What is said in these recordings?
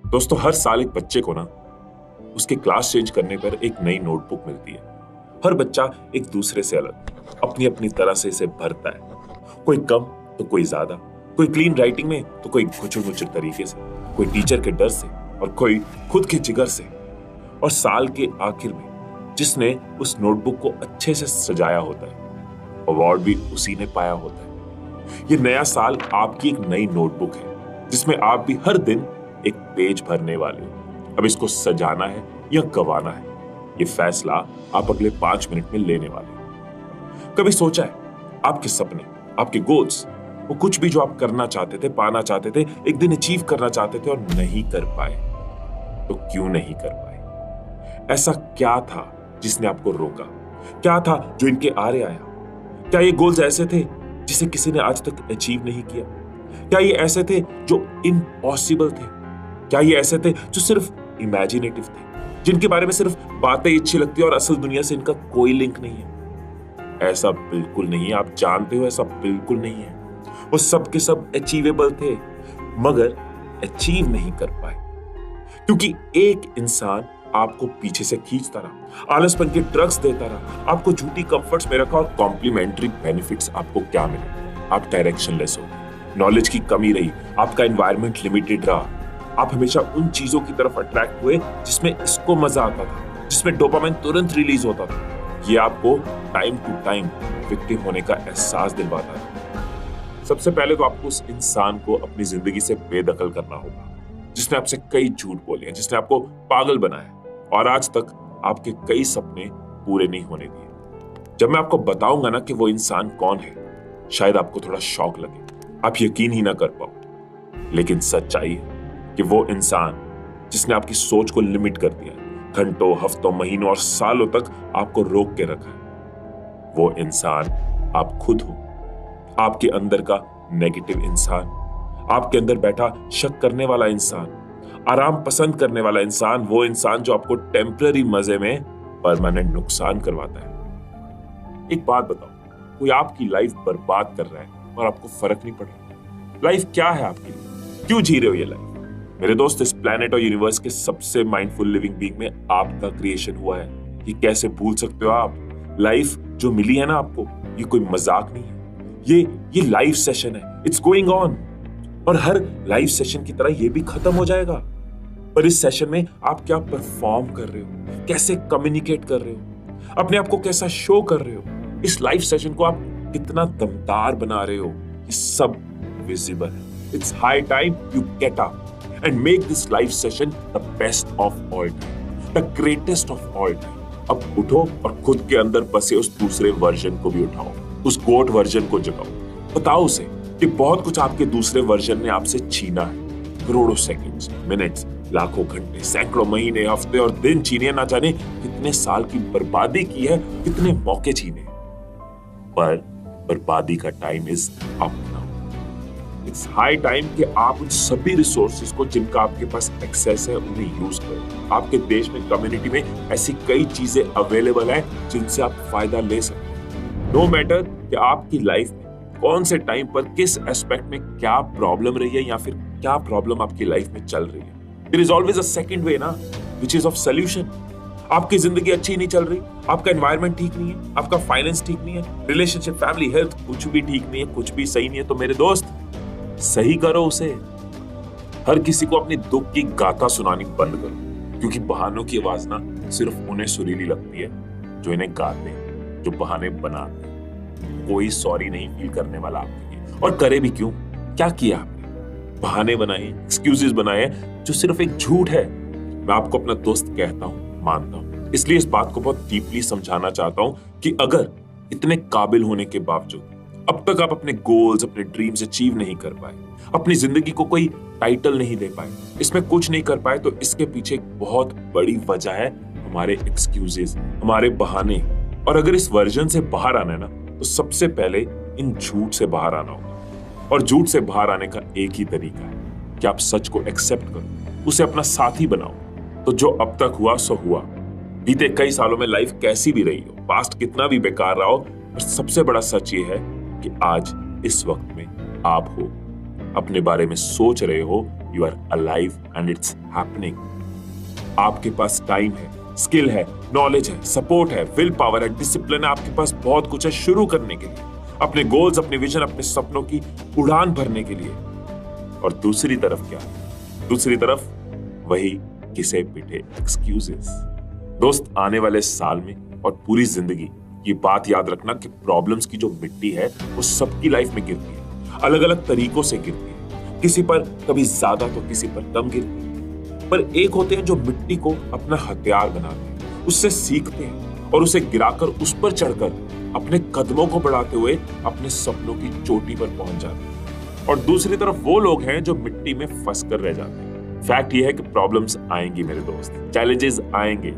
दोस्तों, हर साल एक बच्चे को ना उसके क्लास चेंज करने पर एक नई नोटबुक मिलती है। हर बच्चा एक दूसरे से अलग अपनी अपनी तरह से इसे भरता है। कोई कम तो कोई ज्यादा, कोई क्लीन राइटिंग में तो कोई गुचुर मुचुर तरीके से, कोई टीचर के डर से और कोई खुद के जिगर से। और साल के आखिर में जिसने उस नोटबुक को अच्छे से सजाया होता है, अवार्ड भी उसी ने पाया होता है। ये नया साल आपकी एक नई नोटबुक है जिसमें आप भी हर दिन एक पेज भरने वाले हो। अब इसको सजाना है या गंवाना है, ये फैसला आप अगले 5 मिनट में लेने वाले हो। कभी सोचा है आपके सपने, आपके गोल्स, वो कुछ भी जो आप करना चाहते थे, पाना चाहते थे, एक दिन अचीव करना चाहते थे और नहीं कर पाए, तो क्यों नहीं कर पाए? ऐसा क्या था जिसने आपको रोका? क्या था जो इनके आरे आया? क्या ये गोल्स ऐसे थे जिसे किसी ने आज तक अचीव नहीं किया? क्या ये ऐसे थे जो इम्पॉसिबल थे? क्या ये ऐसे थे जो सिर्फ इमेजिनेटिव थे, जिनके बारे में सिर्फ बातें अच्छी लगती है और असल दुनिया से इनका कोई लिंक नहीं है? ऐसा बिल्कुल नहीं है, आप जानते हो ऐसा बिल्कुल नहीं है। वो सब के सब अचीवेबल थे मगर अचीव नहीं कर पाए क्योंकि एक इंसान आपको पीछे से खींचता रहा, आलसपन के ड्रग्स देता रहा, आपको झूठी कंफर्ट्स में रखा और कॉम्प्लीमेंट्री बेनिफिट्स आपको क्या मिले? आप डायरेक्शनलेस हो, नॉलेज की कमी रही, आपका एनवायरनमेंट लिमिटेड रहा। आप हमेशा उन चीजों की तरफ अट्रैक्ट हुए जिसमें इसको मजा आता था, जिसमें डोपामाइन तुरंत रिलीज होता था। ये आपको टाइम टू टाइम विक्टिम होने का एहसास दिलवाता है। सबसे पहले तो आपको उस इंसान को अपनी जिंदगी से बेदखल करना होगा जिसने आपसे कई झूठ बोले हैं, जिसने आपको पागल बनाया और आज तक आपके कई सपने पूरे नहीं होने दिए। जब मैं आपको बताऊंगा ना कि वो इंसान कौन है, शायद आपको थोड़ा शॉक लगे, आप यकीन ही ना कर पाओ, लेकिन सच्चाई है कि वो इंसान जिसने आपकी सोच को लिमिट कर दिया, घंटों, हफ्तों, महीनों और सालों तक आपको रोक के रखा है, वो इंसान आप खुद हो। आपके अंदर का नेगेटिव इंसान, आपके अंदर बैठा शक करने वाला इंसान, आराम पसंद करने वाला इंसान, वो इंसान जो आपको टेम्पररी मजे में परमानेंट नुकसान करवाता है। एक बात बताओ, कोई आपकी लाइफ बर्बाद कर रहा है और आपको फर्क नहीं पड़ रहा? लाइफ क्या है आपके लिए? क्यों जी रहे हो ये लाइफ? मेरे दोस्त, इस प्लेनेट और यूनिवर्स के सबसे माइंडफुल लिविंग बीइंग में आपका क्रिएशन हुआ है। ये कैसे भूल सकते हो आप? लाइफ जो मिली है ना आपको, ये कोई मजाक नहीं है, ये लाइव सेशन है, इट्स गोइंग ऑन। और हर लाइव सेशन की तरह ये भी खत्म हो जाएगा। पर इस सेशन में आप क्या परफॉर्म कर रहे हो, कैसे कम्युनिकेट कर रहे हो, अपने आप को कैसा शो कर रहे हो, इस लाइव सेशन को आप कितना दमदार बना रहे हो, ये सब विजिबल है। It's high time you get up and make this live session the best of all time, the greatest of all time. अब उठो और खुद के अंदर बसे उस दूसरे वर्जन को भी उठाओ, उस गोट वर्जन को जगाओ। बताओ उसे कि बहुत कुछ आपके दूसरे वर्जन ने आपसे छीना है। करोड़ों सेकंड्स, मिनट्स, लाखों घंटे, सैकड़ों महीने, हफ्ते और दिन छीने, ना जाने कितने साल की बर्बादी की है, कितने मौके छीने। पर बर्बादी का time is up. It's high time कि आप उन सभी रिसोर्सेज को जिनका आपके पास एक्सेस है उन्हें यूज करें। आपके देश में, कम्युनिटी में ऐसी कई चीजें अवेलेबल हैं जिनसे आप फायदा ले सकते हैं। नो मैटर कि आपकी लाइफ में कौन से टाइम पर किस एस्पेक्ट में क्या प्रॉब्लम रही है या फिर क्या प्रॉब्लम आपकी लाइफ में चल रही है, there is always a second way ना, व्हिच इज ऑफ सॉल्यूशन। आपकी जिंदगी अच्छी नहीं चल रही, आपका एनवायरनमेंट ठीक नहीं है, आपका फाइनेंस ठीक नहीं है, रिलेशनशिप, फैमिली, हेल्थ कुछ भी ठीक नहीं है, कुछ भी सही नहीं है, तो मेरे दोस्त सही करो उसे। हर किसी को अपनी दुख की गाथा सुनानी बंद करो, क्योंकि बहानों की आवाज ना सिर्फ उन्हें सुरीली लगती है जो इन्हें गाते हैं, जो बहाने बनाते हैं। कोई सॉरी नहीं फील करने वाला आपके लिए, और करे भी क्यों? क्या किया आपने? बहाने बनाए, एक्सक्यूजेस बनाए जो सिर्फ एक झूठ है। मैं आपको अपना दोस्त कहता हूं, मानता हूं, इसलिए इस बात को बहुत डीपली समझाना चाहता हूं कि अगर इतने काबिल होने के बावजूद अब तक आप अपने गोल्स, अपने ड्रीम्स अचीव नहीं कर पाए, अपनी जिंदगी को कोई टाइटल नहीं दे पाए, इसमें कुछ नहीं कर पाए, तो इसके पीछे एक बहुत बड़ी वजह है हमारे एक्सक्यूजेस, हमारे बहाने। और अगर इस वर्जन से बाहर आना है ना, तो सबसे पहले इन झूठ से बाहर आना होगा। और झूठ से बाहर आने का एक ही तरीका है कि आप सच को एक्सेप्ट करो, उसे अपना साथी बनाओ। तो जो अब तक हुआ सो हुआ। बीते कई सालों में लाइफ कैसी भी रही हो, पास्ट कितना भी बेकार रहा हो, और सबसे बड़ा सच ये है कि आज इस वक्त में आप हो। अपने बारे में सोच रहे हो, you are alive and it's happening. आपके पास टाइम है, स्किल है, नॉलेज है, सपोर्ट है, विल पावर है, डिसिप्लिन है, आपके पास बहुत कुछ है शुरू करने के लिए, अपने गोल्स, अपने विजन, अपने सपनों की उड़ान भरने के लिए। और दूसरी तरफ क्या? दूसरी तरफ वही किसे पिटे एक्सक्यूजेस। दोस्त, आने वाले साल में और पूरी जिंदगी ये बात याद रखना कि प्रॉब्लम्स की जो मिट्टी है वो सबकी लाइफ में गिरती है, अलग अलग तरीकों से गिरती है, किसी पर कभी ज्यादा तो किसी पर कम गिरती है। पर एक होते हैं जो मिट्टी को अपना हथियार बनाते हैं, उससे सीखते हैं और उसे गिराकर उस पर चढ़कर अपने कदमों को बढ़ाते हुए अपने सपनों की चोटी पर पहुंच जाते हैं। और दूसरी तरफ वो लोग हैं जो मिट्टी में फंस कर रह जाते हैं। फैक्ट ये है कि प्रॉब्लम्स आएंगी मेरे दोस्त, चैलेंजेस आएंगे।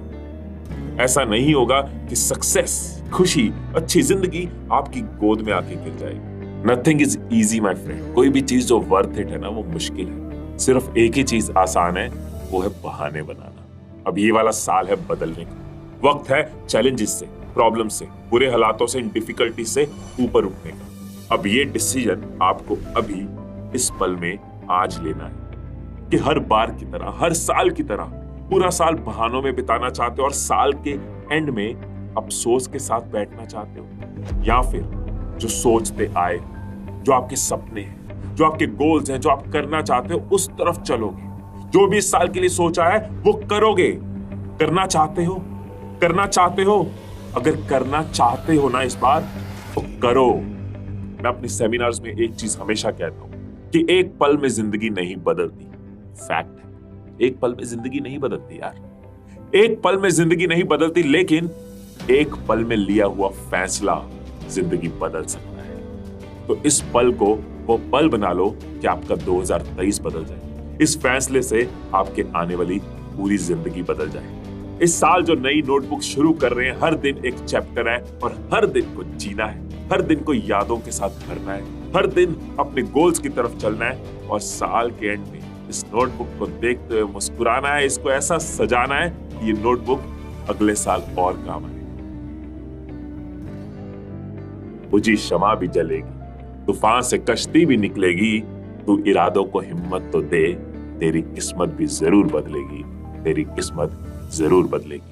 ऐसा नहीं होगा कि सक्सेस, खुशी, अच्छी जिंदगी आपकी गोद में आके गिर जाएगी। Nothing is easy my friend. कोई भी चीज जो वर्थ इट है ना, वो मुश्किल है। सिर्फ एक ही चीज आसान है, वो है बहाने बनाना। अब ये वाला साल है बदलने का। वक्त है चैलेंजेस से, प्रॉब्लम से, बुरे हालातों से, डिफिकल्टी से ऊपर उठने का। अब ये डिसीजन आपको अभी इस पल में आज लेना है कि हर बार की तरह, हर साल की तरह पूरा साल बहानों में बिताना चाहते हो और साल के एंड में अफसोस के साथ बैठना चाहते हो, या फिर जो सोचते आए, जो आपके सपने हैं, जो आपके गोल्स हैं, जो आप करना चाहते हो, उस तरफ चलोगे। जो भी इस साल के लिए सोचा है वो करोगे। करना चाहते हो, करना चाहते हो। अगर करना चाहते हो ना इस बार, तो करो। मैं अपने सेमिनार्स में एक चीज हमेशा कहता हूं कि एक पल में जिंदगी नहीं बदलती। फैक्ट है, एक पल में जिंदगी नहीं बदलती यार। एक पल में जिंदगी नहीं बदलती, लेकिन एक पल में लिया हुआ फैसला जिंदगी बदल सकता है। तो इस पल को वो पल बना लो कि आपका 2023 बदल जाए। इस फैसले से आपके आने वाली पूरी जिंदगी बदल जाए। इस साल जो नई नोटबुक शुरू कर रहे हैं, हर दिन एक चैप्टर है और हर दिन को जीना है, हर दिन को यादों के साथ भरना है, हर दिन अपने गोल्स की तरफ चलना है और साल के एंड में इस नोटबुक को देखते हुए मुस्कुराना है। इसको ऐसा सजाना है कि ये नोटबुक अगले साल और काम आए। बुझी शमा भी जलेगी, तूफान से कश्ती भी निकलेगी, तू इरादों को हिम्मत तो दे, तेरी किस्मत भी जरूर बदलेगी, तेरी किस्मत जरूर बदलेगी।